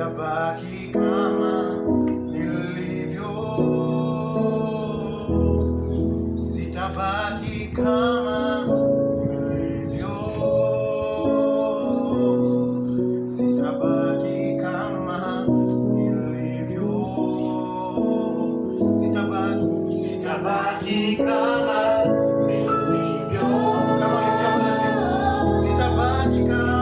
sitabaki kama nilivyo, sitabaki kama nilivyo, sitabaki kama nilivyo, sitabaki kama nilivyo, kama nilivyo, sitabaki kama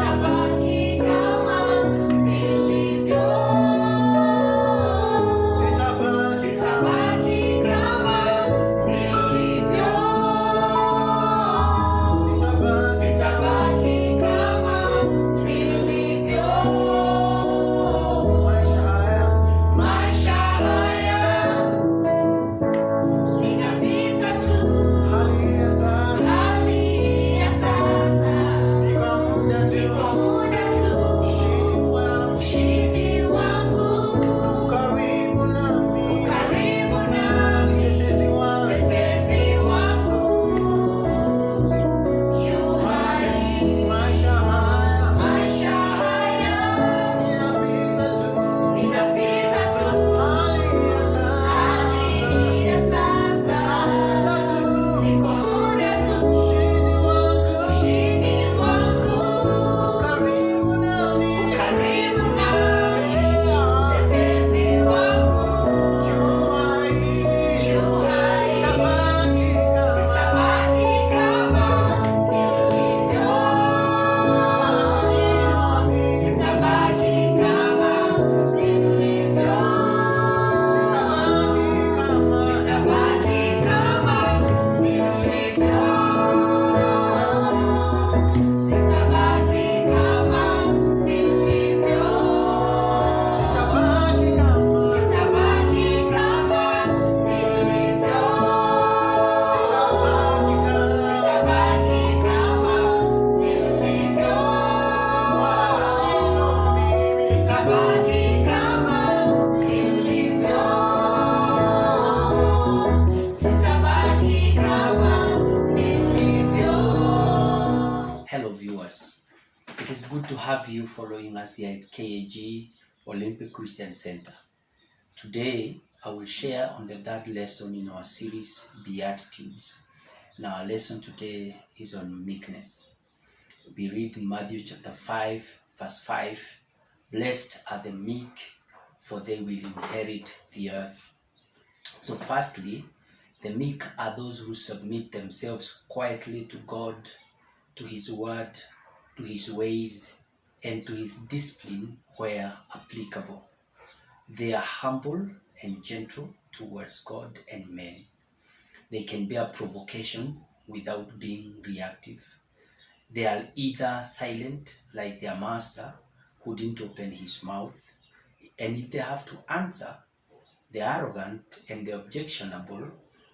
It is good to have you following us here at K.A.G. Olympic Christian Center. Today, I will share on the third lesson in our series, Beatitudes. And our lesson today is on meekness. We read in Matthew chapter 5, verse 5, "Blessed are the meek, for they will inherit the earth." So firstly, the meek are those who submit themselves quietly to God, to His word, to His ways, and to His discipline where applicable. They are humble and gentle towards God and men. They can bear provocation without being reactive. They are either silent like their master who didn't open his mouth, and if they have to answer, the arrogant and the objectionable,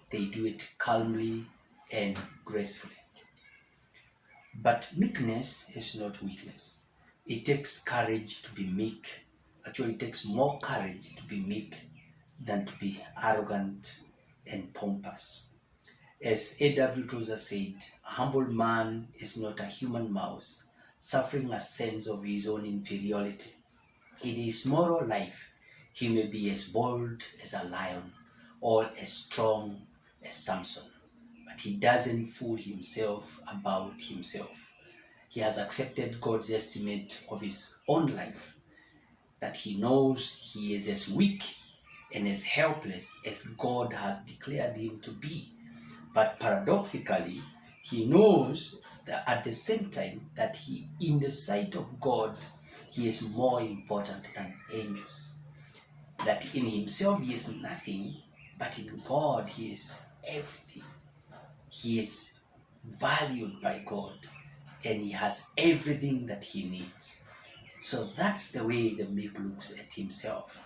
they do it calmly and gracefully. But meekness is not weakness. It takes courage to be meek. Actually, it takes more courage to be meek than to be arrogant and pompous. As A.W. Tozer said, "A humble man is not a human mouse, suffering a sense of his own inferiority. In his moral life, he may be as bold as a lion or as strong as Samson. But he doesn't fool himself about himself. He has accepted God's estimate of his own life, that he knows he is as weak and as helpless as God has declared him to be. But paradoxically, he knows that at the same time that he, in the sight of God, he is more important than angels. That in himself he is nothing, but in God he is everything. He is valued by God, and he has everything that he needs." So that's the way the meek looks at himself.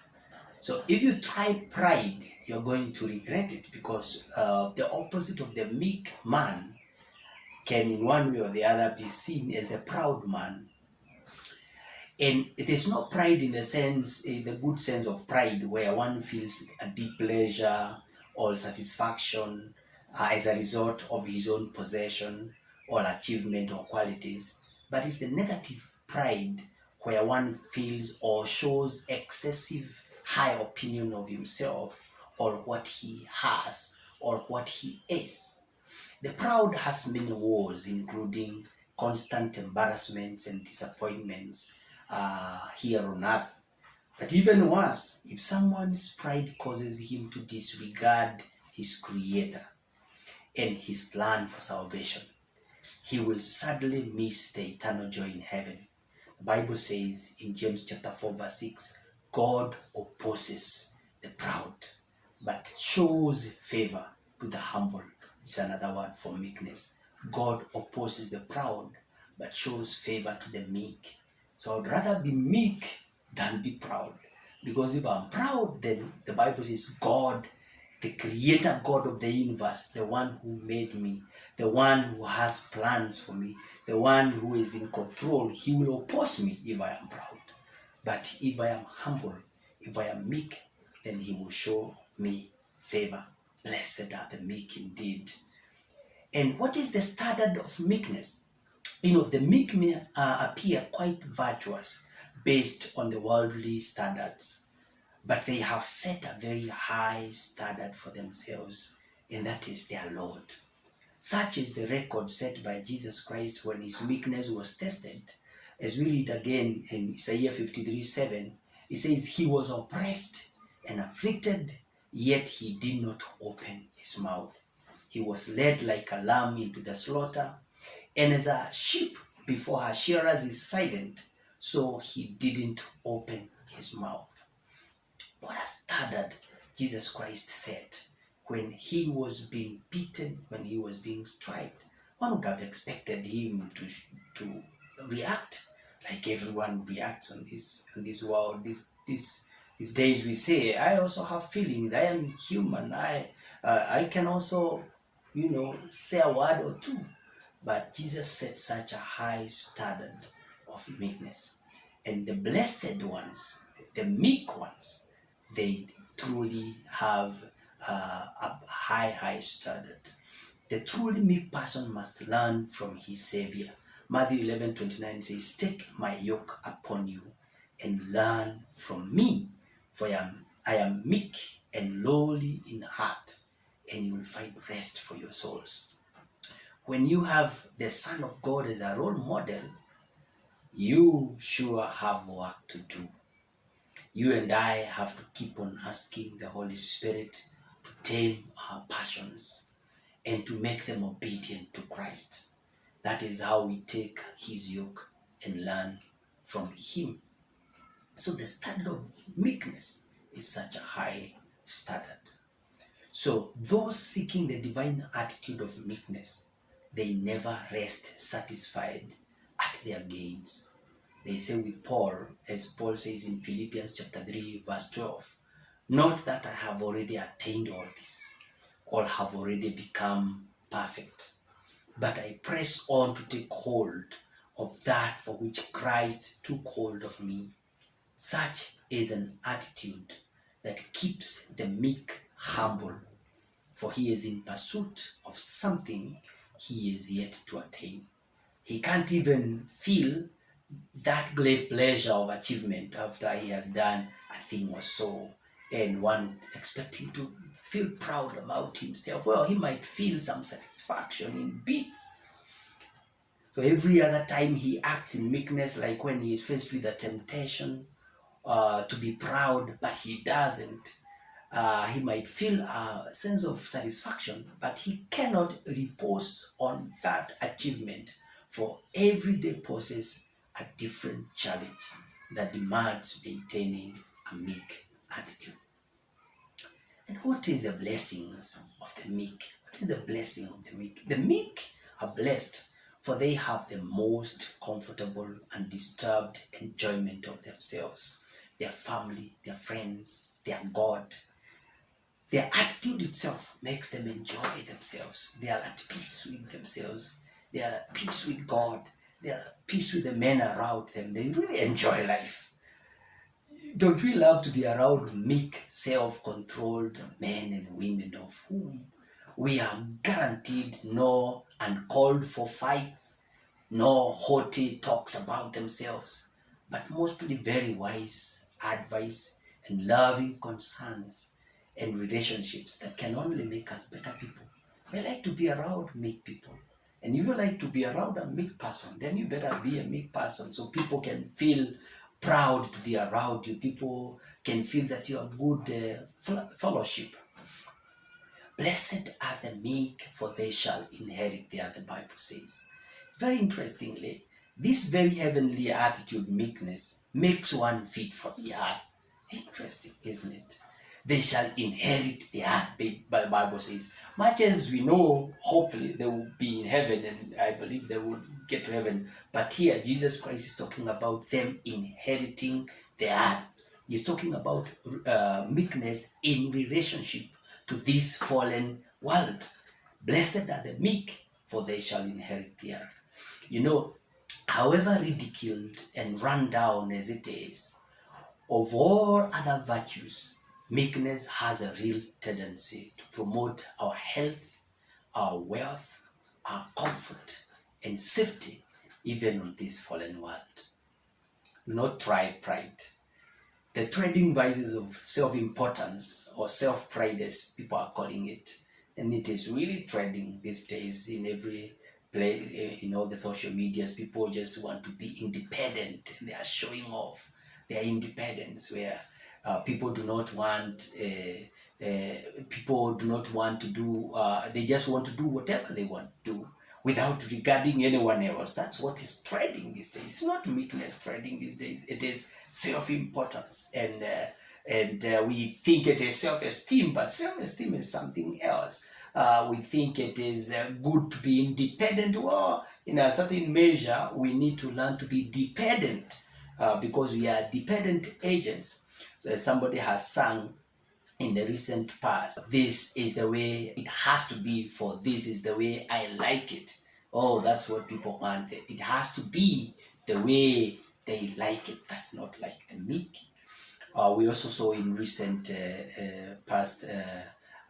So if you try pride, you're going to regret it, because the opposite of the meek man can in one way or the other be seen as the proud man. And it is not pride in the sense, the good sense of pride, where one feels a deep pleasure or satisfaction as a result of his own possession or achievement or qualities, but it's the negative pride where one feels or shows excessive high opinion of himself or what he has or what he is. The proud has many woes, including constant embarrassments and disappointments here on earth. But even worse, if someone's pride causes him to disregard his Creator and his plan for salvation, he will sadly miss the eternal joy in heaven. The Bible says in James chapter 4 verse 6, God opposes the proud, but shows favor to the humble. It's another word for meekness. God opposes the proud, but shows favor to the meek. So I'd rather be meek than be proud. Because if I'm proud, then the Bible says God, the creator God of the universe, the one who made me, the one who has plans for me, the one who is in control, he will oppose me if I am proud. But if I am humble, if I am meek, then he will show me favor. Blessed are the meek indeed. And what is the standard of meekness? The meek may appear quite virtuous based on the worldly standards, but they have set a very high standard for themselves, and that is their Lord. Such is the record set by Jesus Christ when his meekness was tested. As we read again in Isaiah 53:7, it says, he was oppressed and afflicted, yet he did not open his mouth. He was led like a lamb into the slaughter, and as a sheep before her shearers is silent, so he didn't open his mouth. What a standard Jesus Christ set when he was being beaten, when he was being striped. One would have expected him to react like everyone reacts on this world. These days we say, I also have feelings. I am human. I can also, say a word or two. But Jesus set such a high standard of meekness. And the blessed ones, the meek ones, they truly have a high standard. The truly meek person must learn from his Savior. Matthew 11:29 says, take my yoke upon you and learn from me, for I am meek and lowly in heart, and you will find rest for your souls. When you have the Son of God as a role model, you sure have work to do. You and I have to keep on asking the Holy Spirit to tame our passions and to make them obedient to Christ. That is how we take his yoke and learn from him. So the standard of meekness is such a high standard. So those seeking the divine attitude of meekness, they never rest satisfied at their gains. They say with Paul, as Paul says in Philippians chapter 3 verse 12, not that I have already attained all this, or have already become perfect, but I press on to take hold of that for which Christ took hold of me. Such is an attitude that keeps the meek humble, for he is in pursuit of something he is yet to attain. He can't even feel that great pleasure of achievement after he has done a thing or so, and one expect him to feel proud about himself. Well, he might feel some satisfaction in bits. So every other time he acts in meekness, like when he is faced with a temptation to be proud, but he doesn't. He might feel a sense of satisfaction, but he cannot repose on that achievement, for every day poses a different challenge that demands maintaining a meek attitude. And what is the blessings of the meek? What is the blessing of the meek? The meek are blessed, for they have the most comfortable and disturbed enjoyment of themselves, their family, their friends, their God. Their attitude itself makes them enjoy themselves. They are at peace with themselves. They are at peace with God. They are at peace with the men around them. They really enjoy life. Don't we love to be around meek, self-controlled men and women of whom we are guaranteed no uncalled for fights, no haughty talks about themselves, but mostly very wise advice and loving concerns and relationships that can only make us better people. We like to be around meek people. And if you like to be around a meek person, then you better be a meek person so people can feel proud to be around you. People can feel that you are good fellowship. Blessed are the meek, for they shall inherit the earth, the Bible says. Very interestingly, this very heavenly attitude, meekness, makes one fit for the earth. Interesting, isn't it? They shall inherit the earth, the Bible says. Much as we know, hopefully they will be in heaven, and I believe they will get to heaven. But here, Jesus Christ is talking about them inheriting the earth. He's talking about meekness in relationship to this fallen world. Blessed are the meek, for they shall inherit the earth. You know, however ridiculed and run down as it is, of all other virtues, meekness has a real tendency to promote our health, our wealth, our comfort, and safety, even on this fallen world. Do not try pride. The trading vices of self-importance or self-pride, as people are calling it, and it is really trending these days in every place, in all the social medias. People just want to be independent, and they are showing off their independence, where people do not want to do, they just want to do whatever they want to do without regarding anyone else. That's what is trending these days. It's not meekness trending these days. It is self-importance, and we think it is self-esteem, but self-esteem is something else. We think it is good to be independent. Well, in a certain measure, we need to learn to be dependent because we are dependent agents. So as somebody has sung in the recent past, this is the way it has to be, for this is the way I like it. Oh, that's what people want. It has to be the way they like it. That's not like the meek. We also saw in recent past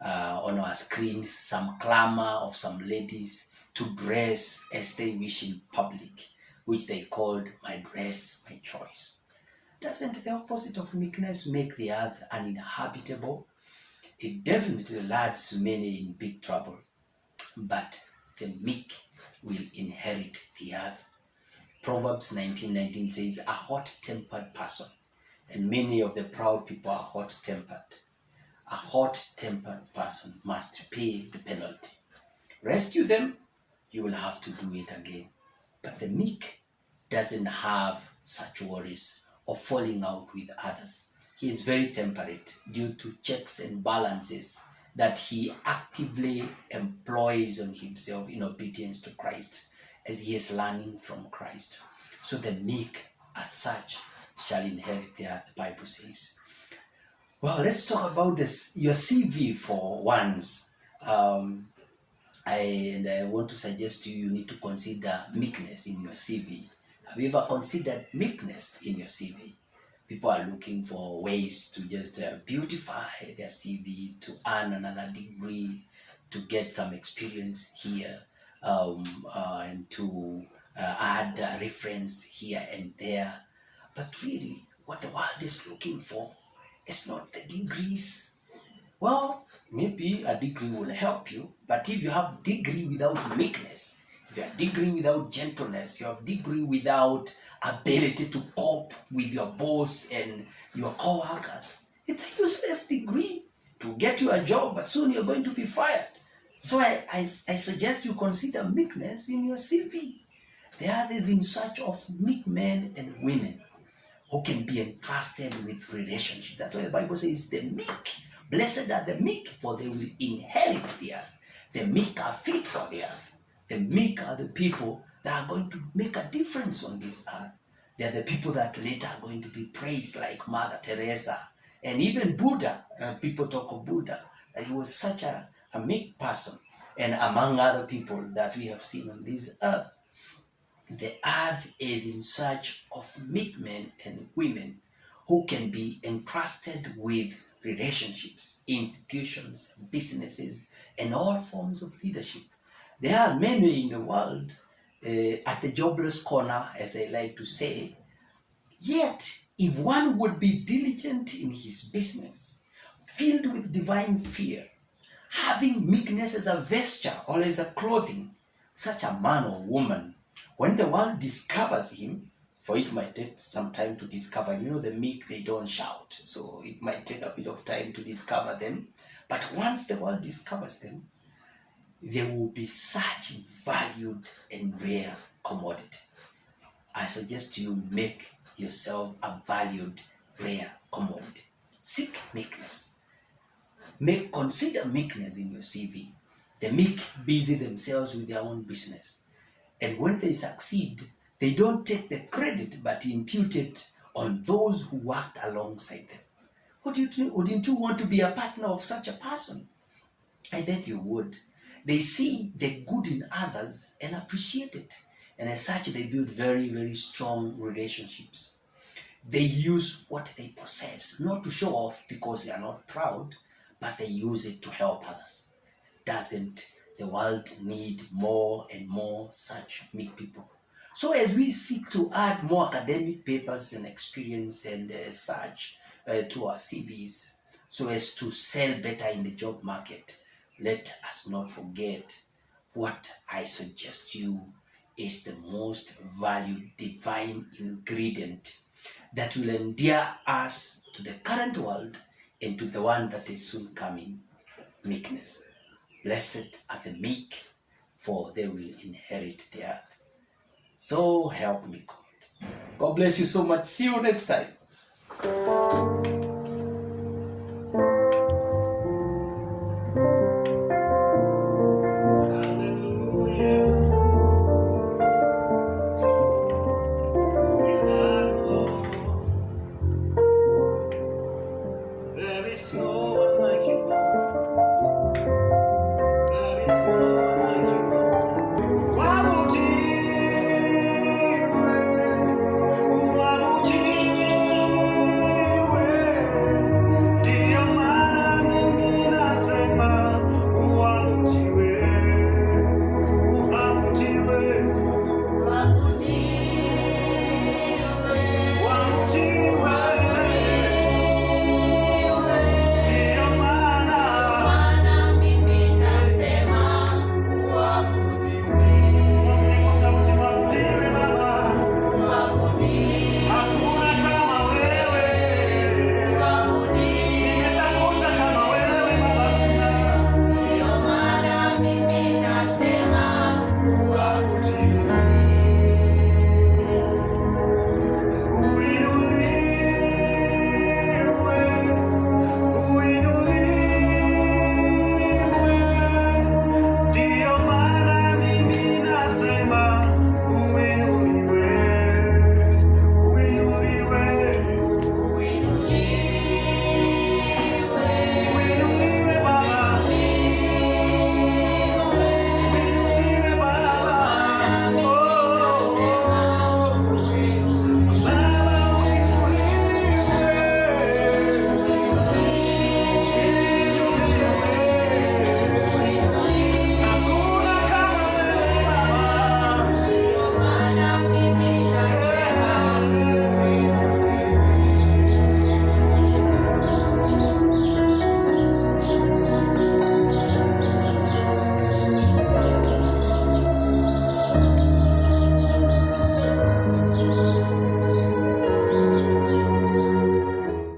on our screen some clamor of some ladies to dress as they wish in public, which they called my dress, my choice. Doesn't the opposite of meekness make the earth uninhabitable? It definitely lands many in big trouble, but the meek will inherit the earth. Proverbs 19:19 says, a hot-tempered person, and many of the proud people are hot-tempered. A hot-tempered person must pay the penalty. Rescue them, you will have to do it again. But the meek doesn't have such worries of falling out with others. He is very temperate due to checks and balances that he actively employs on himself in obedience to Christ, as he is learning from Christ. So the meek as such shall inherit the earth, the Bible says. Well, let's talk about your CV for once. I want to suggest to you need to consider meekness in your CV. Have you ever considered meekness in your CV? People are looking for ways to just beautify their CV, to earn another degree, to get some experience here, and to add a reference here and there. But really, what the world is looking for is not the degrees. Well, maybe a degree will help you, but if you have degree without meekness, if you have degree without gentleness, you have degree without ability to cope with your boss and your co-workers, it's a useless degree to get you a job, but soon you're going to be fired. So I suggest you consider meekness in your CV. The earth is in search of meek men and women who can be entrusted with relationships. That's why the Bible says the meek. Blessed are the meek, for they will inherit the earth. The meek are fit for the earth. The meek are the people that are going to make a difference on this earth. They are the people that later are going to be praised, like Mother Teresa and even Buddha. People talk of Buddha, that he was such a meek person, and among other people that we have seen on this earth. The earth is in search of meek men and women who can be entrusted with relationships, institutions, businesses, and all forms of leadership. There are many in the world at the jobless corner, as I like to say. Yet, if one would be diligent in his business, filled with divine fear, having meekness as a vesture or as a clothing, such a man or woman, when the world discovers him, for it might take some time to discover. You know, the meek, they don't shout, so it might take a bit of time to discover them. But once the world discovers them, they will be such valued and rare commodity. I suggest you make yourself a valued, rare commodity. Seek meekness. Consider meekness in your CV. The meek busy themselves with their own business. And when they succeed, they don't take the credit but impute it on those who worked alongside them. Wouldn't you want to be a partner of such a person? I bet you would. They see the good in others and appreciate it. And as such, they build very, very strong relationships. They use what they possess, not to show off because they are not proud, but they use it to help others. Doesn't the world need more and more such meek people? So as we seek to add more academic papers and experience and such to our CVs, so as to sell better in the job market, let us not forget what I suggest you is the most valued divine ingredient that will endear us to the current world and to the one that is soon coming, meekness. Blessed are the meek, for they will inherit the earth. So help me God. God bless you so much. See you next time.